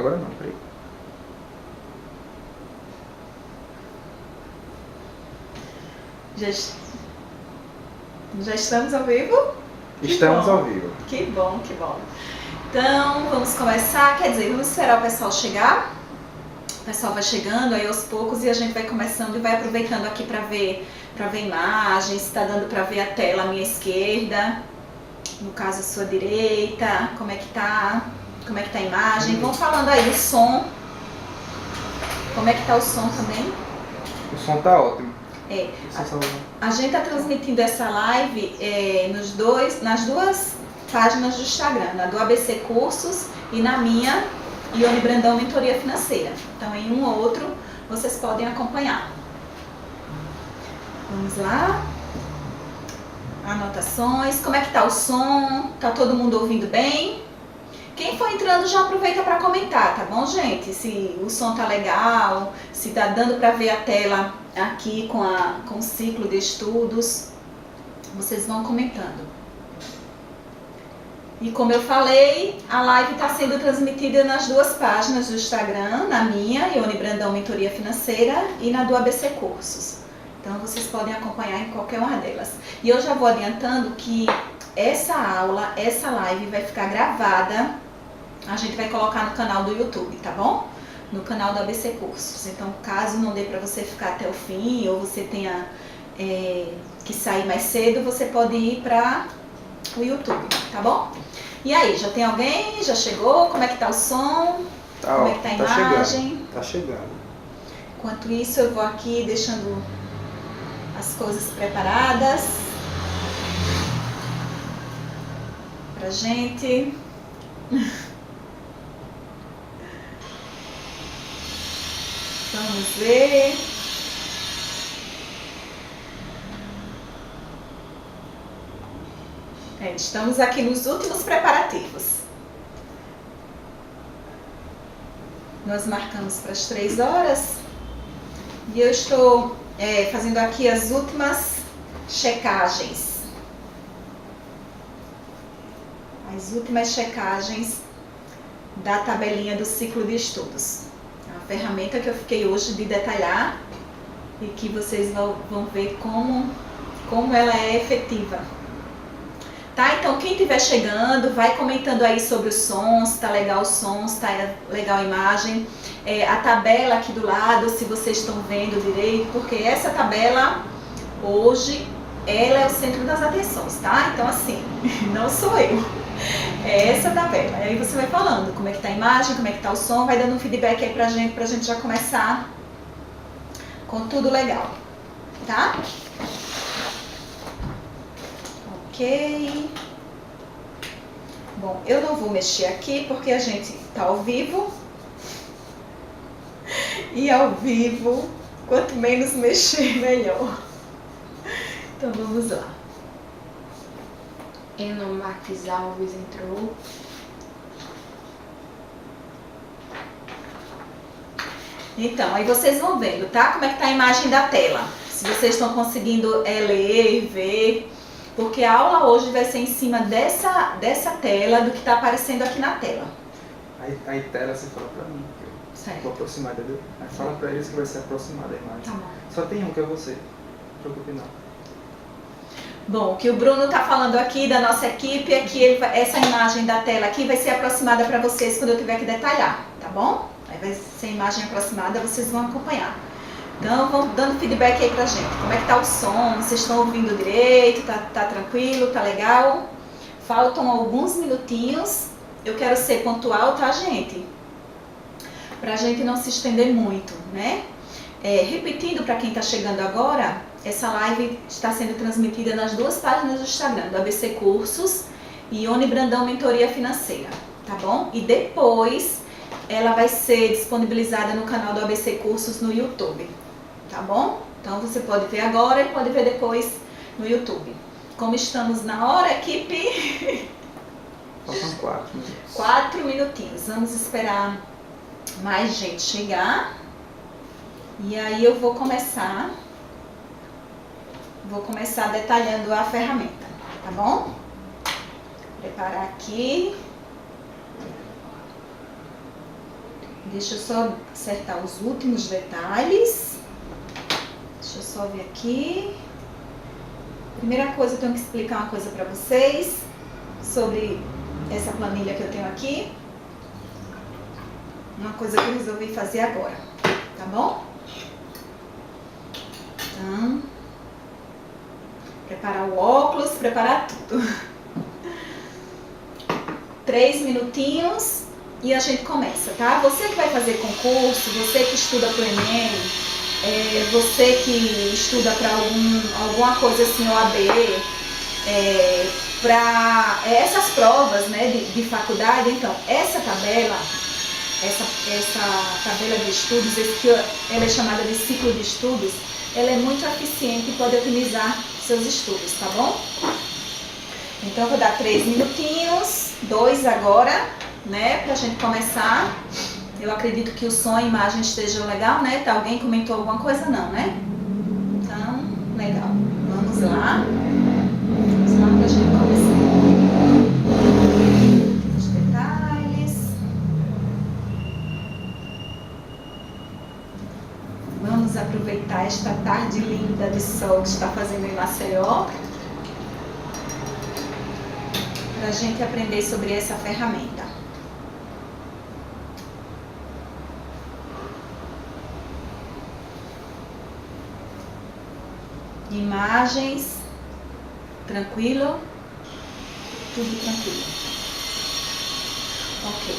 Agora não, peraí. Já estamos ao vivo? Estamos ao vivo. Que bom, que bom. Então, vamos começar, quer dizer, vamos esperar o pessoal chegar. O pessoal vai chegando aí aos poucos e a gente vai começando e vai aproveitando aqui para ver imagens, se tá dando para ver a tela à minha esquerda, no caso a sua direita, como é que tá a imagem. Vão falando aí o som, como é que tá o som também. O som tá ótimo. A gente tá transmitindo essa live nas duas páginas do Instagram, na do ABC Cursos e na minha, Ione Brandão Mentoria Financeira. Então, em um ou outro, vocês podem acompanhar. Vamos lá. Anotações. Como é que tá o som? Tá todo mundo ouvindo bem? Quem for entrando já aproveita para comentar, tá bom, gente? Se o som tá legal, se tá dando para ver a tela aqui com o ciclo de estudos, vocês vão comentando. E como eu falei, a live está sendo transmitida nas duas páginas do Instagram, na minha, Ione Brandão Mentoria Financeira, e na do ABC Cursos. Então vocês podem acompanhar em qualquer uma delas. E eu já vou adiantando que essa aula, essa live vai ficar gravada, a gente vai colocar no canal do YouTube, tá bom? No canal do ABC Cursos. Então, caso não dê para você ficar até o fim, ou você tenha que sair mais cedo, você pode ir para o YouTube, tá bom? E aí, já tem alguém? Já chegou? Como é que tá o som? Como é que tá a imagem? Tá chegando. Enquanto isso, eu vou aqui deixando as coisas preparadas pra gente. Vamos ver. Estamos aqui nos últimos preparativos. Nós marcamos para as 3 horas e eu estou fazendo aqui as últimas checagens. As últimas checagens da tabelinha do ciclo de estudos. É uma ferramenta que eu fiquei hoje de detalhar e que vocês vão ver como ela é efetiva. Tá? Então, quem estiver chegando, vai comentando aí sobre o som, se tá legal o som, se tá legal a imagem. A tabela aqui do lado, se vocês estão vendo direito, porque essa tabela, hoje, ela é o centro das atenções, tá? Então, assim, não sou eu. É essa tabela. Aí você vai falando como é que tá a imagem, como é que tá o som, vai dando um feedback aí pra gente já começar com tudo legal, tá? Ok. Bom, eu não vou mexer aqui porque a gente tá ao vivo. E ao vivo, quanto menos mexer, melhor. Então vamos lá. Eno Marques Alves entrou. Então, aí vocês vão vendo, tá? Como é que tá a imagem da tela. Se vocês estão conseguindo ler, ver. Porque a aula hoje vai ser em cima dessa tela, do que está aparecendo aqui na tela. Aí tela você fala pra mim. Certo. Vou aproximar, entendeu? Aí fala pra eles que vai ser aproximada a imagem. Tá bom. Só tem um que é você. Não preocupe não. Bom, o que o Bruno está falando aqui da nossa equipe é que essa imagem da tela aqui vai ser aproximada para vocês quando eu tiver que detalhar, tá bom? Aí vai ser imagem aproximada, vocês vão acompanhar. Então, vão dando feedback aí pra gente. Como é que tá o som? Vocês estão ouvindo direito? Tá tranquilo? Tá legal? Faltam alguns minutinhos. Eu quero ser pontual, tá, gente? Pra gente não se estender muito, né? Repetindo para quem tá chegando agora, essa live está sendo transmitida nas duas páginas do Instagram, do ABC Cursos e Ione Brandão Mentoria Financeira, tá bom? E depois ela vai ser disponibilizada no canal do ABC Cursos no YouTube, tá bom? Então você pode ver agora e pode ver depois no YouTube. Como estamos na hora, equipe? Faltam 4 minutos. 4 minutinhos. Vamos esperar mais gente chegar. E aí eu vou começar detalhando a ferramenta, tá bom? Preparar aqui. Deixa eu só acertar os últimos detalhes. Deixa eu só ver aqui. Primeira coisa, eu tenho que explicar uma coisa para vocês sobre essa planilha que eu tenho aqui. Uma coisa que eu resolvi fazer agora, tá bom? Então, preparar o óculos, preparar tudo. 3 minutinhos e a gente começa, tá? Você que vai fazer concurso, você que estuda pro Enem, você que estuda para alguma coisa assim, OAB, para essas provas, né, de faculdade, então, essa tabela de estudos, ela é chamada de ciclo de estudos, ela é muito eficiente e pode otimizar seus estudos, tá bom? Então, eu vou dar 3 minutinhos, 2 agora, né, pra gente começar. Eu acredito que o som e a imagem estejam legal, né? Tá, alguém comentou alguma coisa? Não, né? Então, legal. Vamos lá. Vamos lá pra gente começar. Os detalhes. Vamos aproveitar esta tarde linda de sol que está fazendo em Maceió pra gente aprender sobre essa ferramenta. Imagens, tranquilo, tudo tranquilo. Ok.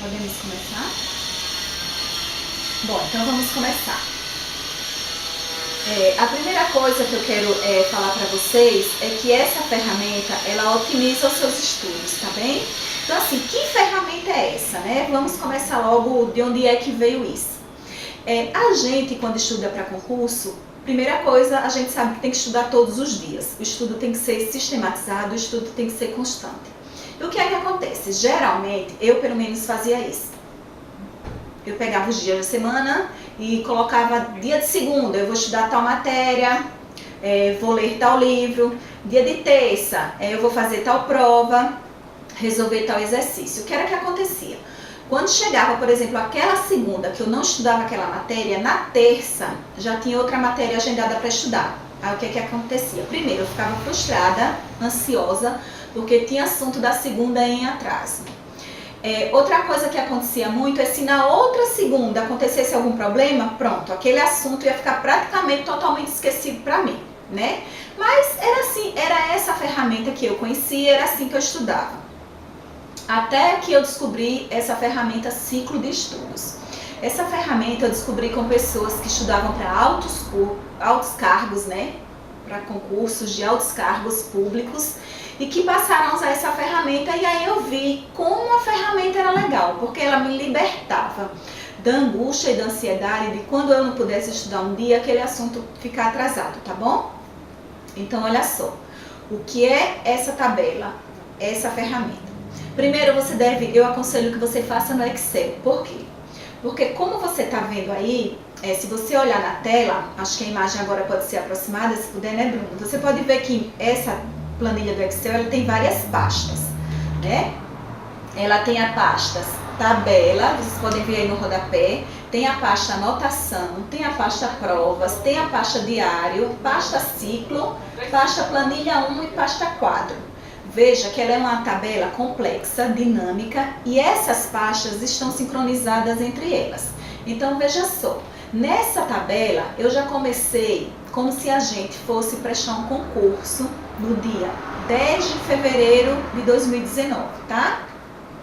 Podemos começar? Bom, então vamos começar. A primeira coisa que eu quero falar para vocês é que essa ferramenta, ela otimiza os seus estudos, tá bem? Então assim, que ferramenta é essa, né? Vamos começar logo de onde é que veio isso. A gente, quando estuda para concurso, primeira coisa, a gente sabe que tem que estudar todos os dias. O estudo tem que ser sistematizado, o estudo tem que ser constante. E o que é que acontece? Geralmente, eu pelo menos fazia isso. Eu pegava os dias da semana e colocava dia de segunda, eu vou estudar tal matéria, vou ler tal livro. Dia de terça, eu vou fazer tal prova, resolver tal exercício. O que era que acontecia? Quando chegava, por exemplo, aquela segunda que eu não estudava aquela matéria, na terça já tinha outra matéria agendada para estudar. Aí o que é que acontecia? Primeiro, eu ficava frustrada, ansiosa, porque tinha assunto da segunda em atraso. Outra coisa que acontecia muito é se na outra segunda acontecesse algum problema, pronto, aquele assunto ia ficar praticamente totalmente esquecido para mim, né? Mas era assim, era essa ferramenta que eu conhecia, era assim que eu estudava. Até que eu descobri essa ferramenta ciclo de estudos. Essa ferramenta eu descobri com pessoas que estudavam para altos cargos, né? Para concursos de altos cargos públicos e que passaram a usar essa ferramenta, e aí eu vi como a ferramenta era legal, porque ela me libertava da angústia e da ansiedade de quando eu não pudesse estudar um dia, aquele assunto ficar atrasado, tá bom? Então, olha só, o que é essa tabela, essa ferramenta? Primeiro, eu aconselho que você faça no Excel. Por quê? Porque como você está vendo aí, se você olhar na tela, acho que a imagem agora pode ser aproximada, se puder, né, Bruno? Você pode ver que essa planilha do Excel, ela tem várias pastas, né? Ela tem a pasta tabela, vocês podem ver aí no rodapé, tem a pasta anotação, tem a pasta provas, tem a pasta diário, pasta ciclo, pasta planilha 1 e pasta quadro. Veja que ela é uma tabela complexa, dinâmica, e essas pastas estão sincronizadas entre elas. Então, veja só, nessa tabela eu já comecei como se a gente fosse prestar um concurso no dia 10 de fevereiro de 2019, tá?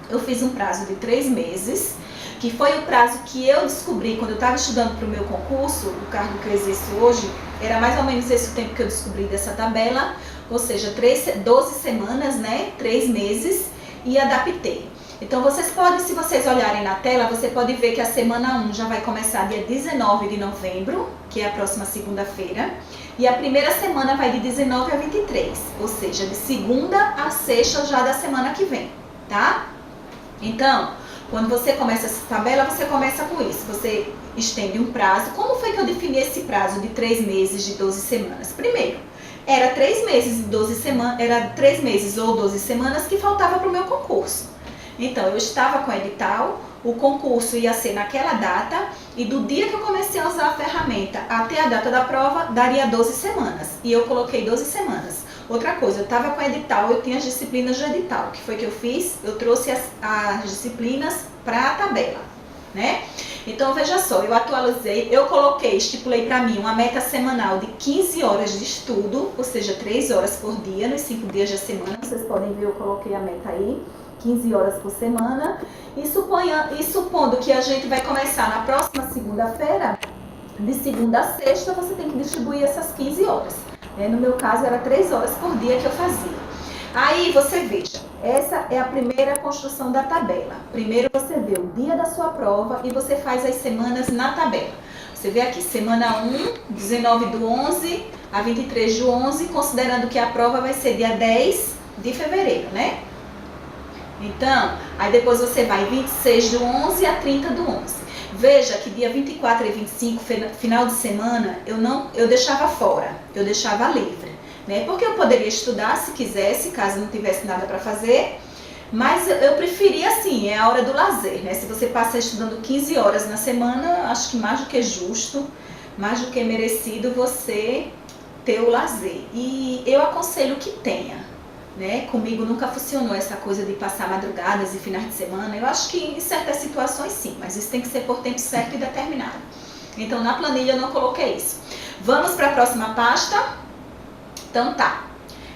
Eu fiz um prazo de 3 meses, que foi o prazo que eu descobri quando eu estava estudando para o meu concurso, o cargo que eu exerço hoje, era mais ou menos esse o tempo que eu descobri dessa tabela, ou seja, 12 semanas, né? 3 meses, e adaptei. Então, vocês podem, se vocês olharem na tela, você pode ver que a semana 1 já vai começar dia 19 de novembro, que é a próxima segunda-feira, e a primeira semana vai de 19 a 23, ou seja, de segunda a sexta já da semana que vem, tá? Então, quando você começa essa tabela, você começa com isso, você estende um prazo. Como foi que eu defini esse prazo de 3 meses, de 12 semanas? Primeiro, era 3 meses e 12 semanas, era 3 meses ou 12 semanas que faltava para o meu concurso. Então, eu estava com o edital, o concurso ia ser naquela data e do dia que eu comecei a usar a ferramenta até a data da prova, daria 12 semanas. E eu coloquei 12 semanas. Outra coisa, eu estava com o edital, eu tinha as disciplinas de edital. O que foi que eu fiz? Eu trouxe as disciplinas para a tabela, né? Então, veja só, eu atualizei, eu coloquei, estipulei para mim uma meta semanal de 15 horas de estudo, ou seja, 3 horas por dia, nos 5 dias da semana. Vocês podem ver, eu coloquei a meta aí, 15 horas por semana. E supondo que a gente vai começar na próxima segunda-feira, de segunda a sexta, você tem que distribuir essas 15 horas. No meu caso, era 3 horas por dia que eu fazia. Aí, você veja, essa é a primeira construção da tabela. Primeiro você vê o dia da sua prova e você faz as semanas na tabela. Você vê aqui, semana 1, 19 do 11 a 23 do 11, considerando que a prova vai ser dia 10 de fevereiro, né? Então, aí depois você vai 26 do 11 a 30 do 11. Veja que dia 24 e 25, final de semana, eu deixava fora, eu deixava livre, né? Porque eu poderia estudar se quisesse, caso não tivesse nada para fazer, mas eu preferia assim, é a hora do lazer, né? Se você passa estudando 15 horas na semana, acho que mais do que justo, mais do que merecido você ter o lazer. E eu aconselho que tenha, né? Comigo nunca funcionou essa coisa de passar madrugadas e finais de semana. Eu acho que em certas situações sim, mas isso tem que ser por tempo certo e determinado. Então na planilha eu não coloquei isso. Vamos para a próxima pasta? Então tá.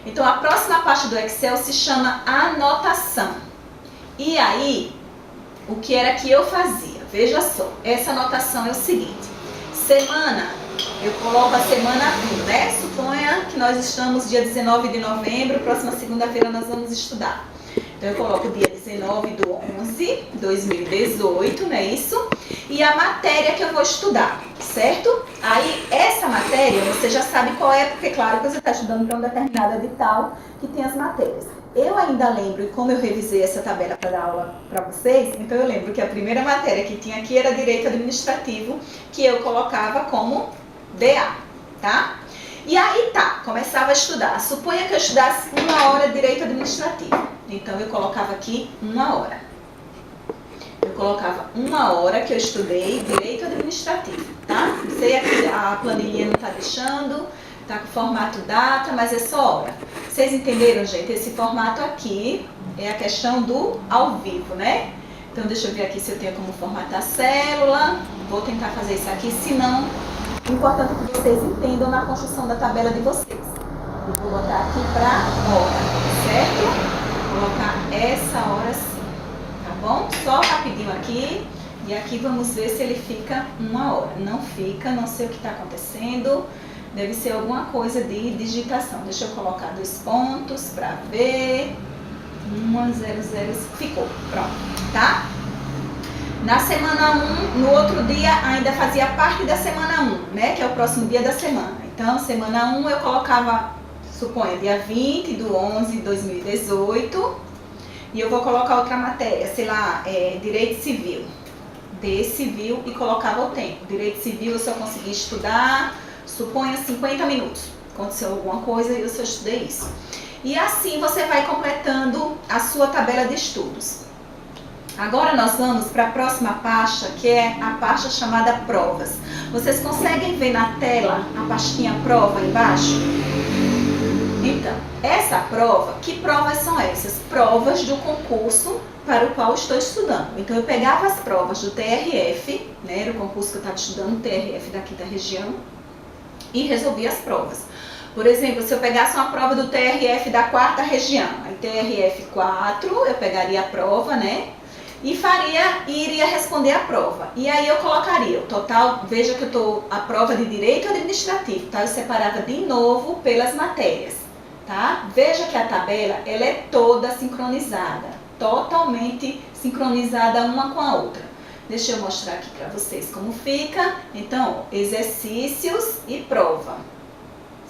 Então a próxima pasta do Excel se chama anotação. E aí, o que era que eu fazia? Veja só, essa anotação é o seguinte. Semana, eu coloco a semana 1, né? Suponha que nós estamos dia 19 de novembro, próxima segunda-feira nós vamos estudar. Então eu coloco dia 19 do 11, 2018, não é isso? E a matéria que eu vou estudar, certo? Aí essa matéria você já sabe qual é, porque claro que você está estudando para um determinado edital que tem as matérias. Eu ainda lembro, e como eu revisei essa tabela para dar aula para vocês, então eu lembro que a primeira matéria que tinha aqui era Direito Administrativo, que eu colocava como DA, tá? E aí tá, começava a estudar. Suponha que eu estudasse 1 hora de Direito Administrativo. Então eu colocava aqui 1 hora. Eu colocava 1 hora que eu estudei Direito Administrativo, tá? Sei que a planilha não tá deixando, tá com formato data, mas é só hora. Vocês entenderam, gente? Esse formato aqui é a questão do ao vivo, né? Então deixa eu ver aqui se eu tenho como formatar a célula. Vou tentar fazer isso aqui, se não, o importante é que vocês entendam na construção da tabela de vocês. Eu vou botar aqui para hora, certo? Vou colocar essa hora sim, tá bom? Só rapidinho aqui. E aqui vamos ver se ele fica 1 hora. Não fica, não sei o que está acontecendo. Deve ser alguma coisa de digitação. Deixa eu colocar 2 pontos para ver. 1, 0, 0, ficou. Pronto, tá? Na semana 1, no outro dia, ainda fazia parte da semana 1, né? Que é o próximo dia da semana. Então, semana 1 eu colocava, suponha, dia 20 do 11 de 2018. E eu vou colocar outra matéria, sei lá, Direito Civil. D Civil e colocava o tempo. Direito Civil eu só consegui estudar, suponha 50 minutos. Aconteceu alguma coisa e eu só estudei isso. E assim você vai completando a sua tabela de estudos. Agora nós vamos para a próxima pasta, que é a pasta chamada Provas. Vocês conseguem ver na tela a pastinha Prova embaixo? Então, essa prova, que provas são essas? Provas do concurso para o qual estou estudando. Então eu pegava as provas do TRF, né, era o concurso que eu estava estudando, TRF daqui da região, e resolvia as provas. Por exemplo, se eu pegasse uma prova do TRF da 4ª região, aí TRF 4, eu pegaria a prova, né? E iria responder a prova. E aí eu colocaria o total, veja que eu estou a prova de Direito Administrativo, tá? Eu separava de novo pelas matérias, tá? Veja que a tabela, ela é toda sincronizada, totalmente sincronizada uma com a outra. Deixa eu mostrar aqui para vocês como fica. Então, exercícios e prova.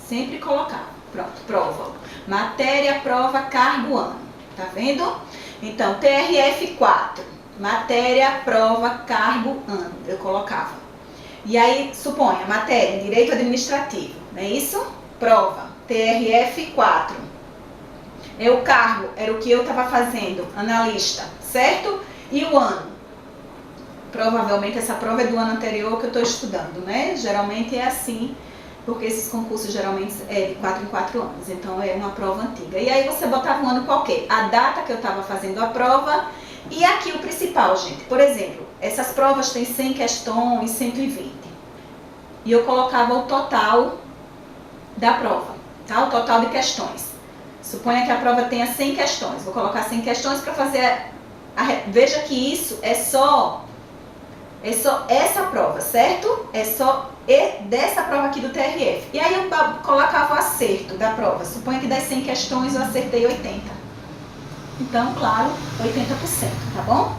Sempre colocar. Pronto, prova. Matéria, prova, cargo, ano. Tá vendo? Então, TRF 4. Matéria, prova, cargo, ano. Eu colocava. E aí, suponha, matéria, Direito Administrativo. Não é isso? Prova. TRF 4. O cargo era o que eu estava fazendo. Analista certo? E o ano? Provavelmente essa prova é do ano anterior que eu estou estudando, né? Geralmente é assim, porque esses concursos geralmente é de 4 em 4 anos, então é uma prova antiga. E aí você botava um ano qualquer, a data que eu estava fazendo a prova e aqui o principal, gente. Por exemplo, essas provas têm 100 questões, 120. E eu colocava o total da prova, tá? O total de questões. Suponha que a prova tenha 100 questões. Vou colocar 100 questões para fazer veja que isso é só essa prova, certo? É só dessa prova aqui do TRF. E aí eu colocava o acerto da prova. Suponha que das 100 questões eu acertei 80. Então, claro, 80%, tá bom?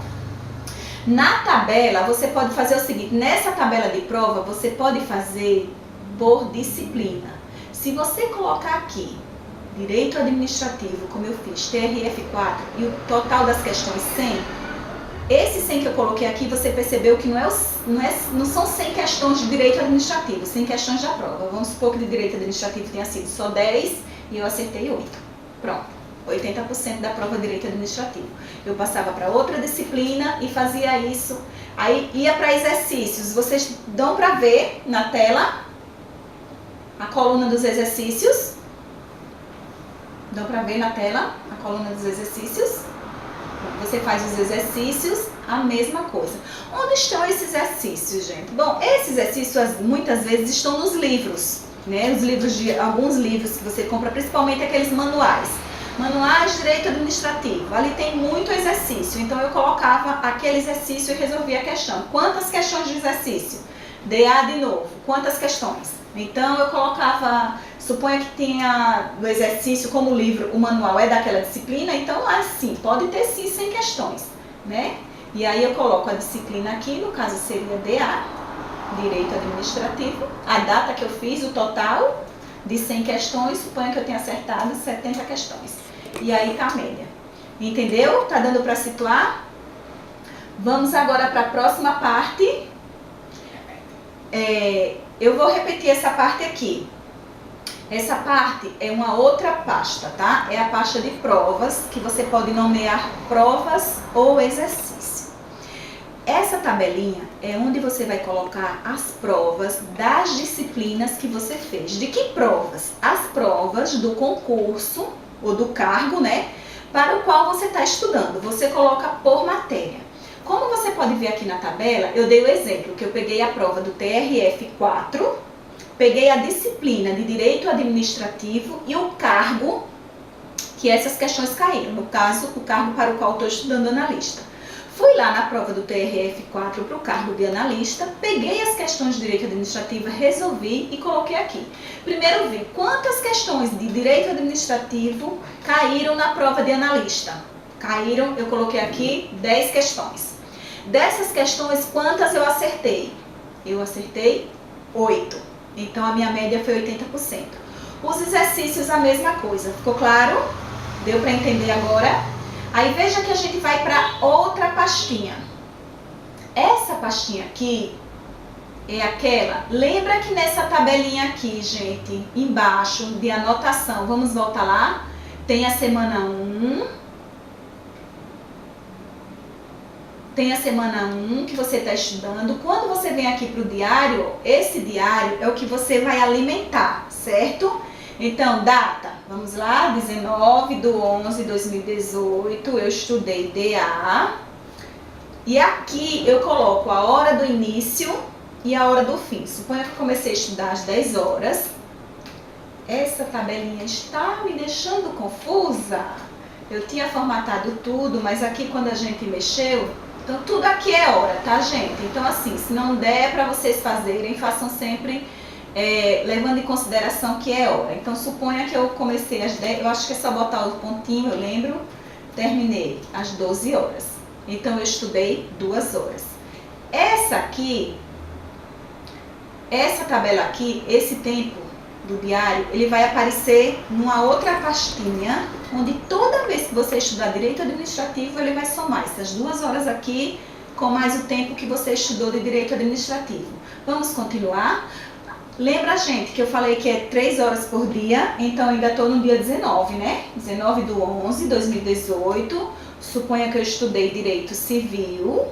Na tabela, você pode fazer o seguinte. Nessa tabela de prova, você pode fazer por disciplina. Se você colocar aqui Direito Administrativo, como eu fiz, TRF4, e o total das questões 100, esse 100 que eu coloquei aqui, você percebeu que não são 100 questões de Direito Administrativo, 100 questões da prova. Vamos supor que de Direito Administrativo tenha sido só 10 e eu acertei 8. Pronto, 80% da prova de Direito Administrativo. Eu passava para outra disciplina e fazia isso. Aí ia para exercícios. Vocês dão para ver na tela a coluna dos exercícios. Dão para ver na tela a coluna dos exercícios? Você faz os exercícios, a mesma coisa. Onde estão esses exercícios, gente? Bom, esses exercícios muitas vezes estão nos livros, né? Alguns livros que você compra, principalmente aqueles manuais. Manuais de Direito Administrativo. Ali tem muito exercício. Então eu colocava aquele exercício e resolvia a questão. Quantas questões de exercício? DA de novo. Quantas questões? Então eu colocava... Suponha que tenha no exercício, como o livro, o manual é daquela disciplina, então lá sim, pode ter sim 100 questões, né? E aí eu coloco a disciplina aqui, no caso seria DA, Direito Administrativo, a data que eu fiz, o total de 100 questões, suponha que eu tenha acertado 70 questões. E aí tá a média. Entendeu? Tá dando para situar? Vamos agora para a próxima parte. Eu vou repetir essa parte aqui. Essa parte é uma outra pasta, tá? É a pasta de provas, que você pode nomear provas ou exercício. Essa tabelinha é onde você vai colocar as provas das disciplinas que você fez. De que provas? As provas do concurso ou do cargo, né? Para o qual você está estudando. Você coloca por matéria. Como você pode ver aqui na tabela, eu dei o exemplo que eu peguei a prova do TRF4, peguei a disciplina de Direito Administrativo e o cargo que essas questões caíram. No caso, o cargo para o qual estou estudando analista. Fui lá na prova do TRF4 para o cargo de analista, peguei as questões de Direito Administrativo, resolvi e coloquei aqui. Primeiro vi quantas questões de Direito Administrativo caíram na prova de analista. Caíram, eu coloquei aqui 10 questões. Dessas questões, quantas eu acertei? Eu acertei 8. Então, a minha média foi 80%. Os exercícios, a mesma coisa. Ficou claro? Deu para entender agora? Aí, veja que a gente vai para outra pastinha. Essa pastinha aqui é aquela... Lembra que nessa tabelinha aqui, gente, embaixo, de anotação, vamos voltar lá? Tem a semana 1... Tem a semana 1 que você está estudando. Quando você vem aqui para o diário, esse diário é o que você vai alimentar, certo? Então, data, vamos lá, 19/11/2018, eu estudei DA. E aqui eu coloco a hora do início e a hora do fim. Suponha que eu comecei a estudar às 10 horas. Essa tabelinha está me deixando confusa. Eu tinha formatado tudo, mas aqui quando a gente mexeu... Então, tudo aqui é hora, tá, gente? Então, assim, se não der para vocês fazerem, façam sempre levando em consideração que é hora. Então, suponha que eu comecei às 10, eu acho que é só botar o pontinho, eu lembro, terminei às 12 horas. Então, eu estudei 2 horas. Essa tabela aqui, esse tempo do diário, ele vai aparecer numa outra pastinha, onde toda vez que você estudar Direito Administrativo, ele vai somar essas 2 horas aqui, com mais o tempo que você estudou de Direito Administrativo. Vamos continuar? Lembra, gente, que eu falei que é 3 horas por dia, então ainda estou no dia 19, né? 19/11/2018, suponha que eu estudei direito civil,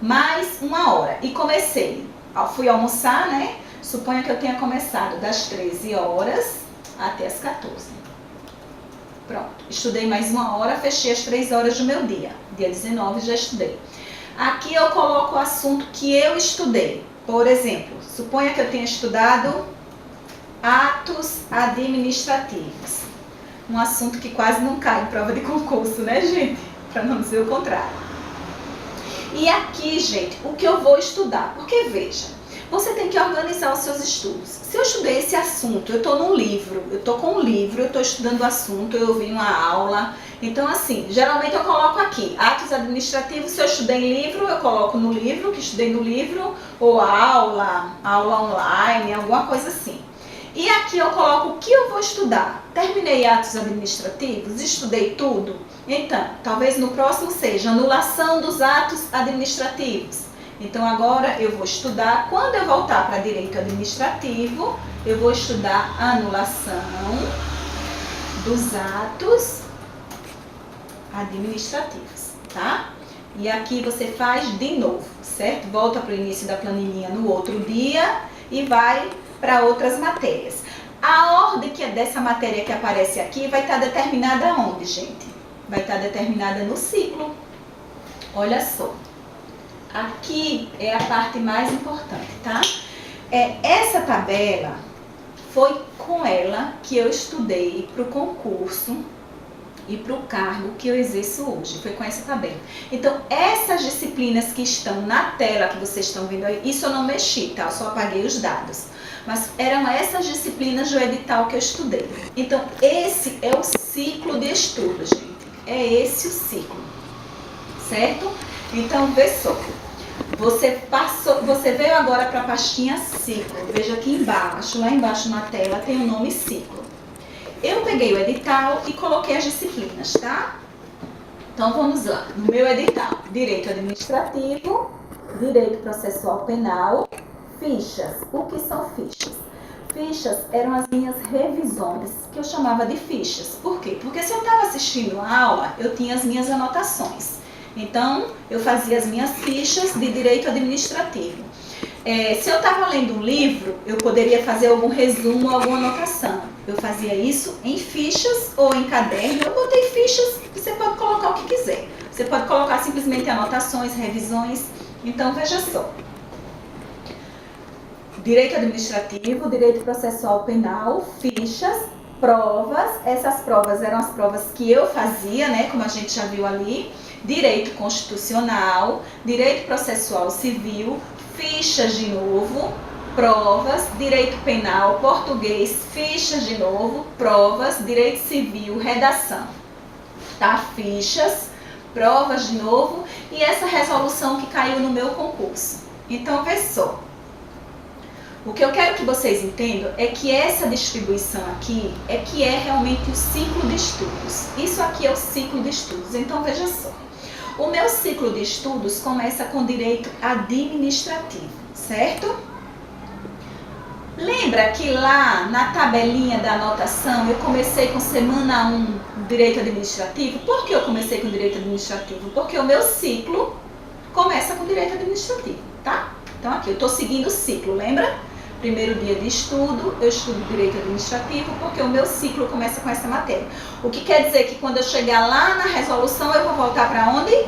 mais 1 hora. E comecei, fui almoçar, né? Suponha que eu tenha começado das 13 horas até as 14. Pronto, estudei mais 1 hora, fechei as 3 horas do meu dia. Dia 19 já estudei. Aqui eu coloco o assunto que eu estudei. Por exemplo, suponha que eu tenha estudado atos administrativos. Um assunto que quase não cai em prova de concurso, né, gente? Para não dizer o contrário. E aqui, gente, o que eu vou estudar? Porque, veja, você tem que organizar os seus estudos. Se eu estudei esse assunto, eu estou num livro, eu estou com um livro, eu estou estudando o assunto, eu ouvi uma aula. Então, assim, geralmente eu coloco aqui, atos administrativos, se eu estudei em livro, eu coloco no livro, que estudei no livro, ou aula online, alguma coisa assim. E aqui eu coloco o que eu vou estudar. Terminei atos administrativos, estudei tudo. Então, talvez no próximo seja anulação dos atos administrativos. Então agora eu vou estudar, quando eu voltar para direito administrativo, eu vou estudar a anulação dos atos administrativos, tá? E aqui você faz de novo, certo? Volta para o início da planilhinha no outro dia e vai para outras matérias. A ordem que é dessa matéria que aparece aqui vai estar determinada onde, gente? Vai estar determinada no ciclo. Olha só. Aqui é a parte mais importante, tá? Essa tabela foi com ela que eu estudei para o concurso e para o cargo que eu exerço hoje. Foi com essa tabela. Então, essas disciplinas que estão na tela que vocês estão vendo aí, isso eu não mexi, tá? Eu só apaguei os dados. Mas eram essas disciplinas do edital que eu estudei. Então, esse é o ciclo de estudo, gente. É esse o ciclo, certo? Então, vê só. Você veio agora para a pastinha ciclo. Veja aqui embaixo, lá embaixo na tela tem o nome ciclo. Eu peguei o edital e coloquei as disciplinas, tá? Então vamos lá. No meu edital, direito administrativo, direito processual penal, fichas. O que são fichas? Fichas eram as minhas revisões, que eu chamava de fichas. Por quê? Porque se eu estava assistindo a aula, eu tinha as minhas anotações. Então, eu fazia as minhas fichas de direito administrativo. Se eu estava lendo um livro, eu poderia fazer algum resumo, alguma anotação. Eu fazia isso em fichas ou em caderno. Eu botei fichas, você pode colocar o que quiser. Você pode colocar simplesmente anotações, revisões. Então, veja só. Direito administrativo, direito processual penal, fichas, provas. Essas provas eram as provas que eu fazia, né, como a gente já viu ali. Direito constitucional, direito processual civil, fichas de novo, provas, direito penal, português, fichas de novo, provas, direito civil, redação. Tá? Fichas, provas de novo e essa resolução que caiu no meu concurso. Então, vê só. O que eu quero que vocês entendam é que essa distribuição aqui é que é realmente o ciclo de estudos. Isso aqui é o ciclo de estudos. Então, veja só. O meu ciclo de estudos começa com direito administrativo, certo? Lembra que lá na tabelinha da anotação eu comecei com semana 1 direito administrativo? Por que eu comecei com direito administrativo? Porque o meu ciclo começa com direito administrativo, tá? Então aqui eu estou seguindo o ciclo, lembra? Primeiro dia de estudo, eu estudo direito administrativo porque o meu ciclo começa com essa matéria. O que quer dizer que quando eu chegar lá na resolução, eu vou voltar para onde?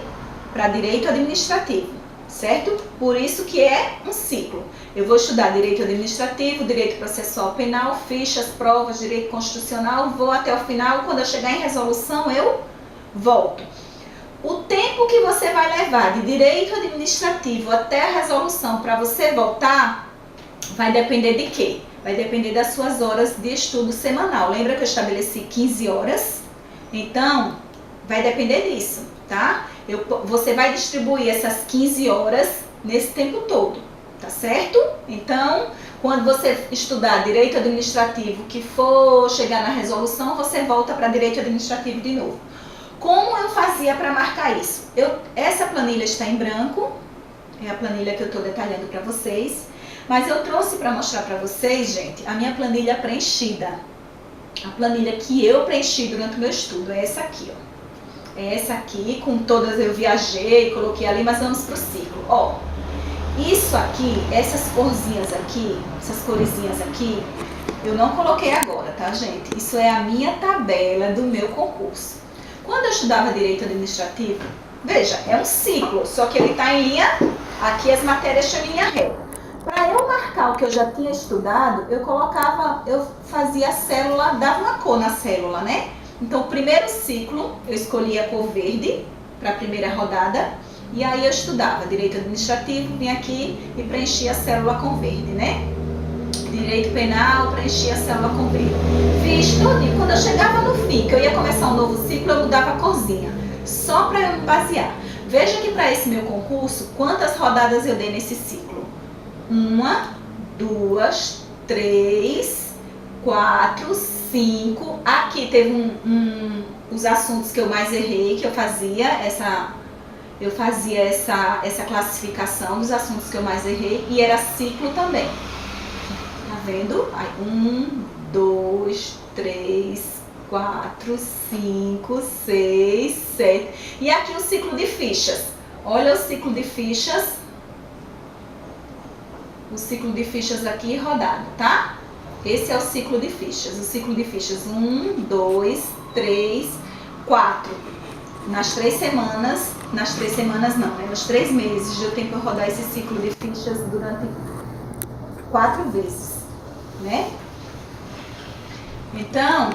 Para direito administrativo, certo? Por isso que é um ciclo. Eu vou estudar direito administrativo, direito processual penal, fichas, provas, direito constitucional, vou até o final, quando eu chegar em resolução, eu volto. O tempo que você vai levar de direito administrativo até a resolução para você voltar vai depender de quê? Vai depender das suas horas de estudo semanal. Lembra que eu estabeleci 15 horas? Então, vai depender disso, tá? Você vai distribuir essas 15 horas nesse tempo todo, tá certo? Então, quando você estudar direito administrativo, que for chegar na resolução, você volta para direito administrativo de novo. Como eu fazia para marcar isso? Essa planilha está em branco, é a planilha que eu estou detalhando para vocês. Mas eu trouxe para mostrar para vocês, gente, a minha planilha preenchida. A planilha que eu preenchi durante o meu estudo é essa aqui, ó. Essa aqui, com todas eu viajei, coloquei ali, mas vamos pro ciclo. Ó, isso aqui, essas corzinhas aqui, essas coresinhas aqui, eu não coloquei agora, tá, gente? Isso é a minha tabela do meu concurso. Quando eu estudava Direito Administrativo, veja, é um ciclo, só que ele tá em linha, aqui as matérias estão em linha reta. Para eu marcar o que eu já tinha estudado, eu fazia a célula, dava uma cor na célula, né? Então, o primeiro ciclo, eu escolhia a cor verde para a primeira rodada, e aí eu estudava Direito Administrativo, vinha aqui e preenchia a célula com verde, né? Direito Penal, preenchia a célula com verde. Fiz tudo, e quando eu chegava no fim, que eu ia começar um novo ciclo, eu mudava a corzinha, só para eu me basear. Veja que para esse meu concurso, quantas rodadas eu dei nesse ciclo? 1, 2, 3, 4, 5. Aqui teve os assuntos que eu mais errei, que eu fazia essa classificação dos assuntos que eu mais errei, e era ciclo também. Tá vendo? Aí, 1, 2, 3, 4, 5, 6, 7. E aqui o ciclo de fichas. Olha o ciclo de fichas. O ciclo de fichas aqui rodado, tá? Esse é o ciclo de fichas. O ciclo de fichas 1, 2, 3, 4. Nas 3 semanas não, né? Nos 3 meses eu tenho que rodar esse ciclo de fichas durante 4 vezes, né? Então,